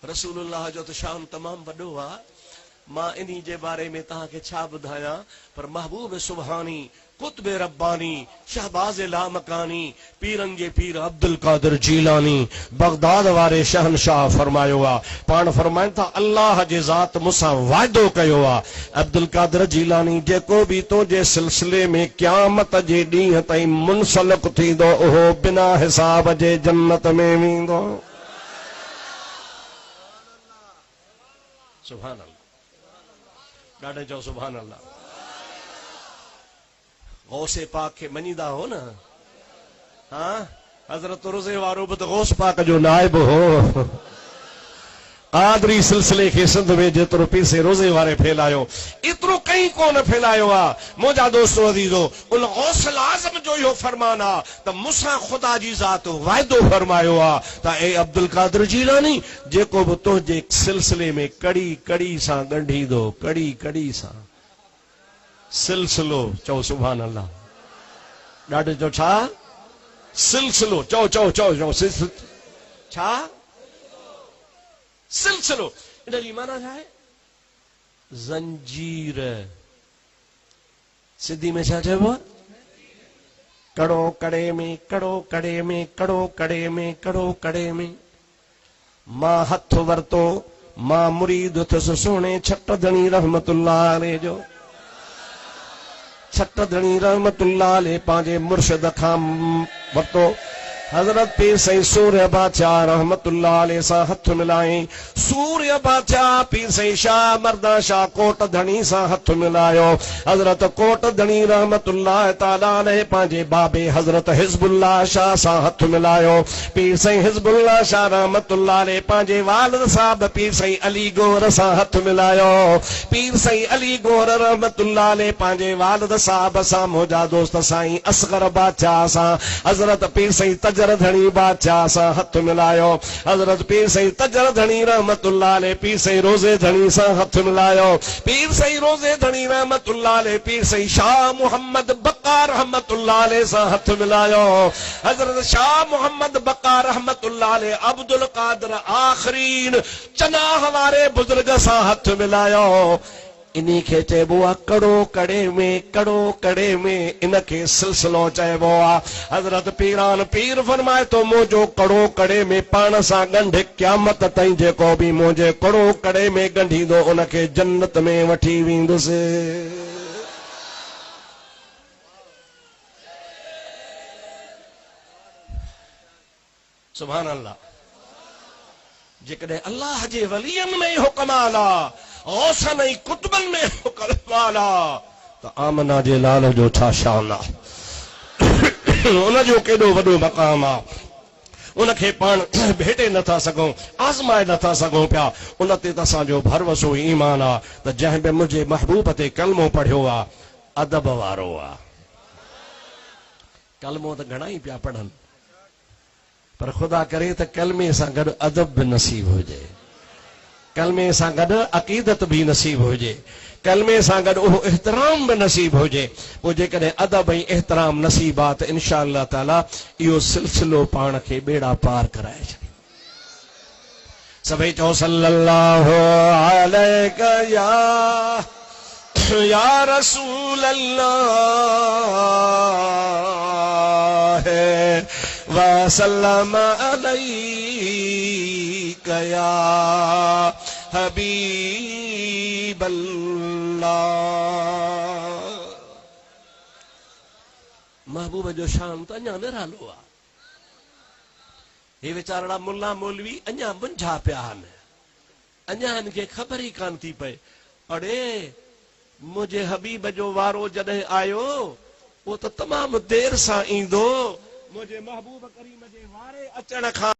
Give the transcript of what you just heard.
رسول اللہ جو تو شان تمام وڈو وا ماں انہی جے بارے میں تہاں کے چھا بدھایا پر محبوب سبحانی قطب ربانی شہباز لامکانی پیرن جے پیر عبد القادر جیلانی بغداد وارے شہنشاہ فرمایو وا پان فرمائن تھا اللہ جے ذات مسا وعدو کیو وا عبد القادر جیلانی جے کو بھی تو جے سلسلے میں قیامت جے ڈینہں تائیں منسلک تھیندو اوہ بنا حساب جے جنت میں ویندو سبحان اللہ ڈاڈے جو سبحان اللہ غوث پاک کے منیدہ ہو نا ہاں حضرت روزے وارو بت غوث پاک جو نائب ہو قادری سلسلے کے سندھ میں جترو پیسے روزے وارے پھیلایو اترو کہیں کون پھیلایو آ موجہ دوستو عزیزو ان غوث العظم جو یہ فرمانا تا مسا خدا جی ذات وعدو فرمایو آ تا اے عبد القادر جیلانی جے کو بھی تو جے سلسلے میں کڑی کڑی سا گنڈھی دو کڑی کڑی سا سلسلو چو سبحان اللہ ڈاڈے جو چھا سلسلو چو چو چو چو سلسلو چھا سلسلو انہا جی مانا ہے زنجیر صدی میں چھا وہ کڑو کڑے میں کڑو کڑے میں کڑو کڑے میں کڑو کڑے میں ماں ہتھ ورتو ماں مرید تھس سونے چھٹ دھنی رحمت اللہ علیہ جو چھٹ دھنی رحمت اللہ علیہ پانجے مرشد خام ورتو حضرت پیر سید سوریہ بادشاہ رحمت اللہ علیہ سا ہتھ ملائیں سوریہ بادشاہ پیر سید شاہ مردان شاہ کوٹ دھنی سا ہتھ ملائیو حضرت کوٹ دھنی رحمت اللہ تعالیٰ علیہ پانجے بابے حضرت حزب اللہ شاہ سا ہتھ ملائیو پیر سید حزب اللہ شاہ رحمت اللہ علیہ پانجے والد صاحب پیر سید علی گور سا ہتھ ملائیو پیر سید علی گور رحمت اللہ علیہ پانجے والد صاحب سا موجہ دوست سائیں اصغر بادشاہ سا حضرت پیر سید تجر دھنی بادشاہ سا ہتھ ملائیو حضرت پیر سید تجر دھنی رحمت اللہ علیہ پیر سید روزے دھنی سا ہتھ ملائیو پیر سید روزے دھنی رحمت اللہ علیہ پیر سید شاہ محمد بقا رحمت اللہ علیہ سا ہتھ ملائیو حضرت شاہ محمد بقا رحمت اللہ علیہ عبد القادر آخرین چناہ ہمارے بزرگ سا ہتھ ملائیو انہی کے چیبوا کڑو کڑے میں انکے سلسلوں چیبوا حضرت پیران پیر فرمائے تو موجو کڑو کڑے میں پان سا گنڈ قیامت تائیں جے کو بھی موجے کڑو کڑے میں گنڈھی دو انکے جنت میں وٹھی ویندو سے سبحان اللہ جے کدے اللہ جے ولین میں حکم آلا غوثن ای کتبن میں حکم والا تو آمنہ جے لال جو تھا شانہ انہ جو کیڑو وڈو مقام آ انہ کے پان بھیٹے نہ تھا سگوں آزمائے نہ تھا سگوں پیا انہ تے تساں جو بھروسو ایمان آ تو جہاں بے مجھے محبوب تے کلموں پڑھو آ ادب وارو آ کلموں تو گھنا ہی پیا پڑھن پر خدا کرے تو کلمے سا گھر ادب بھی نصیب ہو جائے کلمے سا گھر عقیدت بھی نصیب ہو جائے کلمے سا گھر وہ احترام بھی نصیب ہو جائے وہ جے کدے ادب ہی احترام نصیبات انشاءاللہ تعالی یہ سلسلو پان کے بیڑا پار کرائے جائے سبھی چو صلی اللہ علیہ یا رسول اللہ وسلم علیک یا حبیب اللہ محبوب جو شان تو انجا نہ رہلو یہ وچارڑا ملا مولوی انجا منجھا پیا ہن انجا ان کے خبر ہی کان تھی پے اڑے مجھے حبیب جو وارو جدے آیو وہ تو تمام دیر سا ایندو مجھے محبوب کریم جے وارے اچن کھا